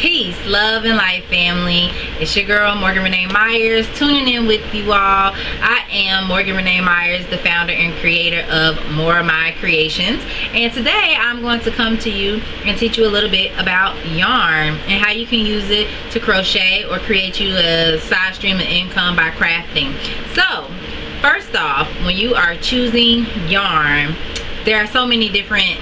Peace, love, and life, family. It's your girl, Morgan Renee Myers, tuning in with you all. I am Morgan Renee Myers, the founder and creator of Moremy Creations. And today I'm going to come to you and teach you a little bit about yarn and how you can use it to crochet or create you a side stream of income by crafting. So, first off, when you are choosing yarn, there are so many different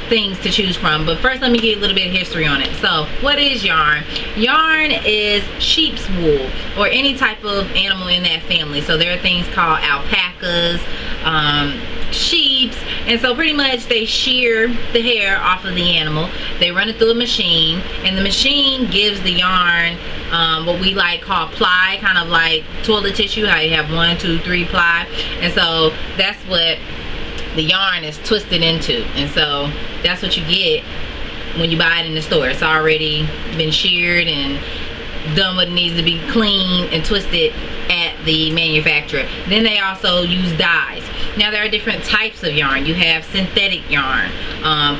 things to choose from, but first let me give you a little bit of history on it. So what is yarn? Yarn is sheep's wool or any type of animal in that family. So there are things called alpacas, sheeps, and so pretty much they shear the hair off of the animal, they run it through a machine, and the machine gives the yarn what we call ply, kind of like toilet tissue, how you have 1, 2, 3 ply, and so that's what the yarn is twisted into, and so that's what you get when you buy it in the store. It's already been sheared and done what it needs to be cleaned and twisted at the manufacturer. Then they also use dyes. Now there are different types of yarn. You have synthetic yarn,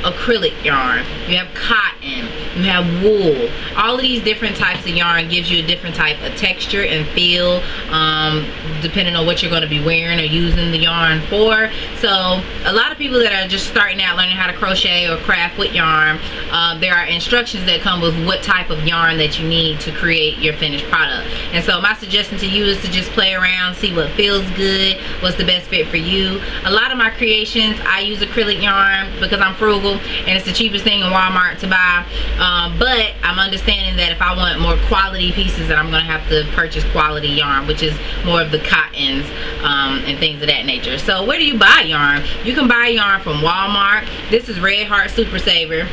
acrylic yarn, you have cotton, you have wool. All of these different types of yarn gives you a different type of texture and feel, depending on what you're going to be wearing or using the yarn for. So a lot of people that are just starting out learning how to crochet or craft with yarn, there are instructions that come with what type of yarn that you need to create your finished product. And so my suggestion to you is to just play around, see what feels good, what's the best fit for you. A lot of my creations, I use acrylic yarn because I'm frugal and it's the cheapest thing in Walmart to buy, but I'm understanding that if I want more quality pieces, that I'm going to have to purchase quality yarn, which is more of the cottons and things of that nature. So where do you buy yarn? You can buy yarn from Walmart. This is Red Heart Super Saver.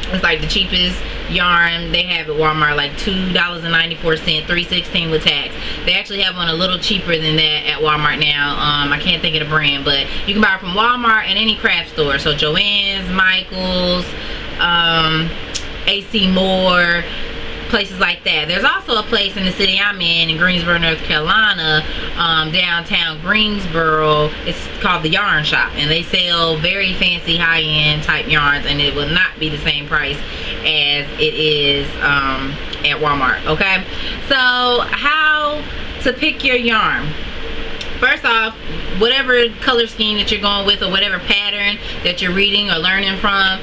It's like the cheapest yarn they have at Walmart, like $2.94, $3.16 with tax. They actually have one a little cheaper than that at Walmart now. I can't think of the brand, but you can buy it from Walmart and any craft store. So Joann's, Michael's, AC Moore, places like that. There's also a place in the city I'm in Greensboro, North Carolina, downtown Greensboro. It's called the Yarn Shop, and they sell very fancy high-end type yarns, and it will not be the same price as it is at Walmart. Okay, so how to pick your yarn? First off, whatever color scheme that you're going with or whatever pattern that you're reading or learning from,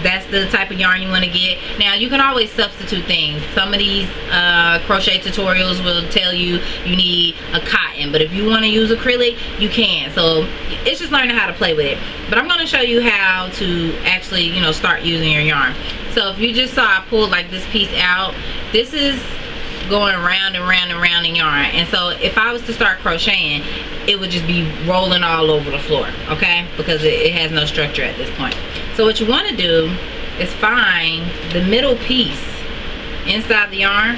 that's the type of yarn you want to get. Now you can always substitute things. Some of these crochet tutorials will tell you you need a cotton, but if you want to use acrylic, you can. So it's just learning how to play with it. But I'm going to show you how to actually, start using your yarn. So if you just saw I pulled like this piece out, this is going round and round and round in yarn, and so if I was to start crocheting, it would just be rolling all over the floor, okay, because it has no structure at this point. So what you want to do is find the middle piece inside the yarn.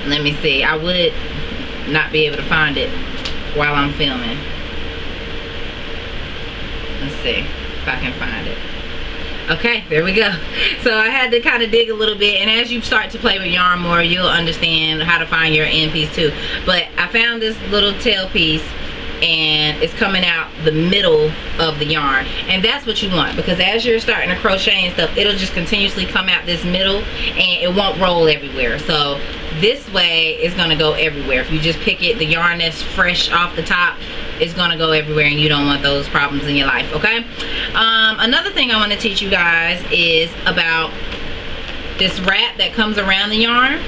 Let me see, I would not be able to find it while I'm filming. Let's see if I can find it. Okay, there we go. So I had to kind of dig a little bit, and as you start to play with yarn more, you'll understand how to find your end piece too. But I found this little tail piece, and it's coming out the middle of the yarn, and that's what you want, because as you're starting to crochet and stuff, it'll just continuously come out this middle, and it won't roll everywhere. So this way it's going to go everywhere. If you just pick it, the yarn that's fresh off the top, it's going to go everywhere, and you don't want those problems in your life. Okay, another thing I want to teach you guys is about this wrap that comes around the yarn.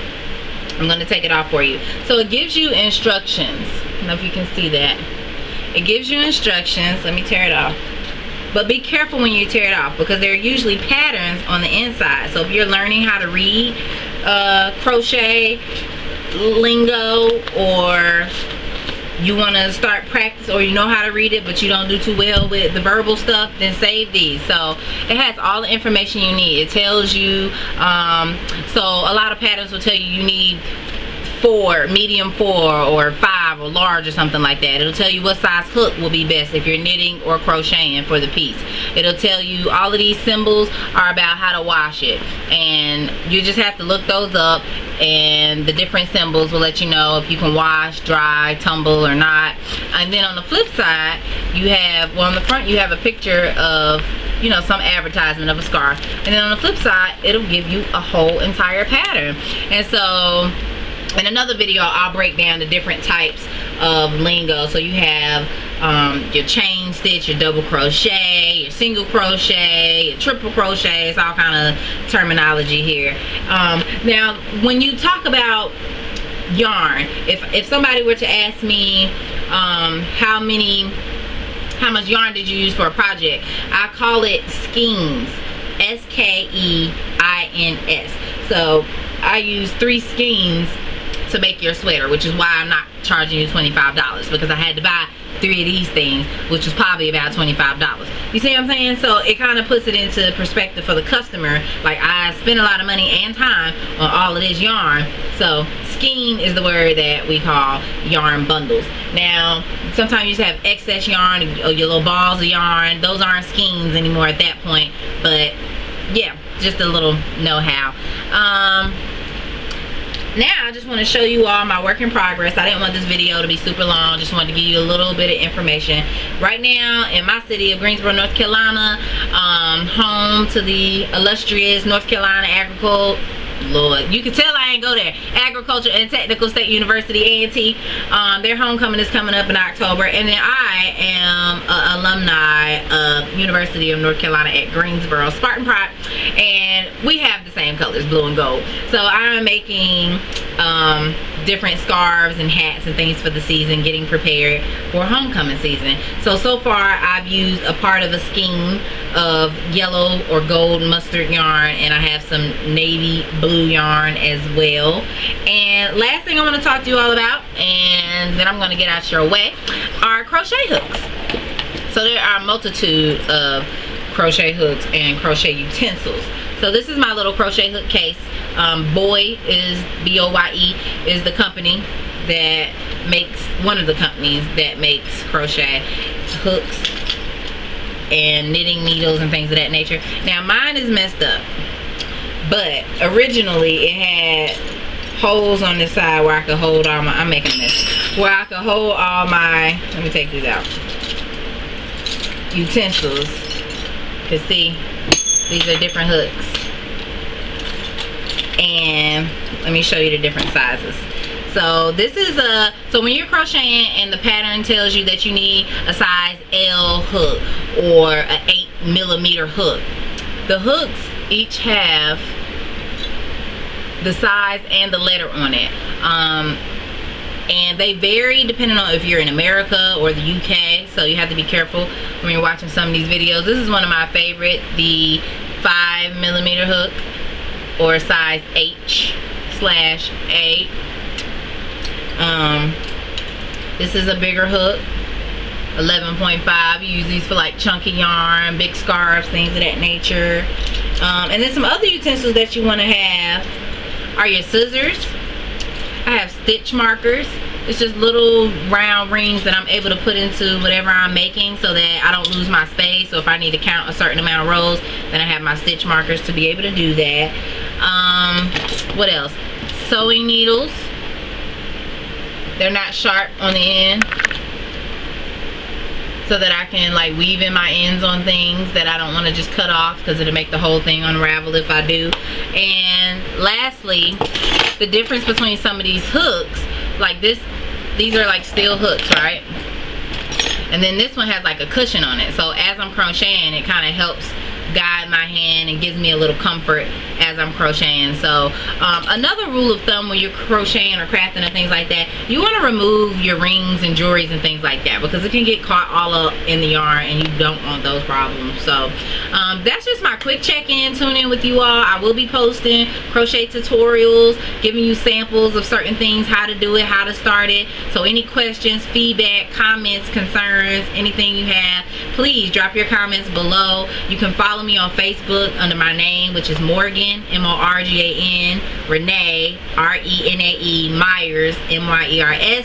I'm going to take it off for you. So it gives you instructions. I don't know if you can see that. It gives you instructions. Let me tear it off. But be careful when you tear it off, because there are usually patterns on the inside. So if you're learning how to read crochet lingo, or you want to start practice, or you know how to read it but you don't do too well with the verbal stuff, then save these. So it has all the information you need. It tells you, so a lot of patterns will tell you you need 4, medium 4, or 5, or large, or something like that. It'll tell you what size hook will be best if you're knitting or crocheting for the piece. It'll tell you all of these symbols are about how to wash it, and you just have to look those up, and the different symbols will let you know if you can wash, dry, tumble, or not. And then on the flip side, you have, well, on the front you have a picture of you know, some advertisement of a scarf. And then on the flip side, it'll give you a whole entire pattern. And so in another video, I'll break down the different types of lingo. So you have your chain stitch, your double crochet, your single crochet, your triple crochet. It's all kind of terminology here. Now when you talk about yarn, if somebody were to ask me how much yarn did you use for a project, I call it skeins, S-K-E-I-N-S. So I use 3 skeins to make your sweater, which is why I'm not charging you $25, because I had to buy 3 of these things, which was probably about $25. You see what I'm saying? So it kind of puts it into perspective for the customer. Like, I spent a lot of money and time on all of this yarn. So skein is the word that we call yarn bundles. Now sometimes you just have excess yarn or your little balls of yarn. Those aren't skeins anymore at that point. But yeah, just a little know-how. Now I just want to show you all my work in progress. I didn't want this video to be super long. Just wanted to give you a little bit of information. Right now in my city of Greensboro, North Carolina, home to the illustrious North Carolina Agricultural, Lord, you can tell I ain't go there, Agriculture and Technical State University, A&T. Their homecoming is coming up in October. And then I am an alumni of University of North Carolina at Greensboro, Spartan Pride, and we have the same colors, blue and gold. So I'm making different scarves and hats and things for the season, getting prepared for homecoming season. So far I've used a part of a skein of yellow or gold mustard yarn, and I have some navy blue yarn as well. And last thing I want to talk to you all about, and then I'm going to get out your way, are crochet hooks. So there are a multitude of crochet hooks and crochet utensils. So this is my little crochet hook case. Boye is, B-O-Y-E, is the company that makes, one of the companies that makes crochet hooks and knitting needles and things of that nature. Now mine is messed up, but originally it had holes on the side where I could hold all my, I'm making a mess, where I could hold all my, let me take these out, utensils. You can see these are different hooks, and let me show you the different sizes. So this is a, so when you're crocheting and the pattern tells you that you need a size L hook or an 8mm hook, the hooks each have the size and the letter on it, and they vary depending on if you're in America or the UK, so you have to be careful when you're watching some of these videos. This is one of my favorite, the 5mm hook, or size H/A. This is a bigger hook, 11.5. You use these for like chunky yarn, big scarves, things of that nature. And then some other utensils that you want to have are your scissors. I have stitch markers. It's just little round rings that I'm able to put into whatever I'm making so that I don't lose my space. So if I need to count a certain amount of rows, then I have my stitch markers to be able to do that. What else? Sewing needles. They're not sharp on the end, so that I can like weave in my ends on things that I don't want to just cut off, because it'll make the whole thing unravel if I do. And lastly, the difference between some of these hooks, like this, these are like steel hooks, right? And then this one has like a cushion on it, so as I'm crocheting it kind of helps guide my hand and gives me a little comfort as I'm crocheting. So another rule of thumb when you're crocheting or crafting and things like that, you want to remove your rings and jewelries and things like that, because it can get caught all up in the yarn and you don't want those problems. So that's just my quick check-in, tune in with you all. I will be posting crochet tutorials, giving you samples of certain things, how to do it, how to start it. So any questions, feedback, comments, concerns, anything you have, please drop your comments below. You can follow me on Facebook under my name, which is Morgan, M-O-R-G-A-N, Renee, R-E-N-A-E, Myers, M-Y-E-R-S.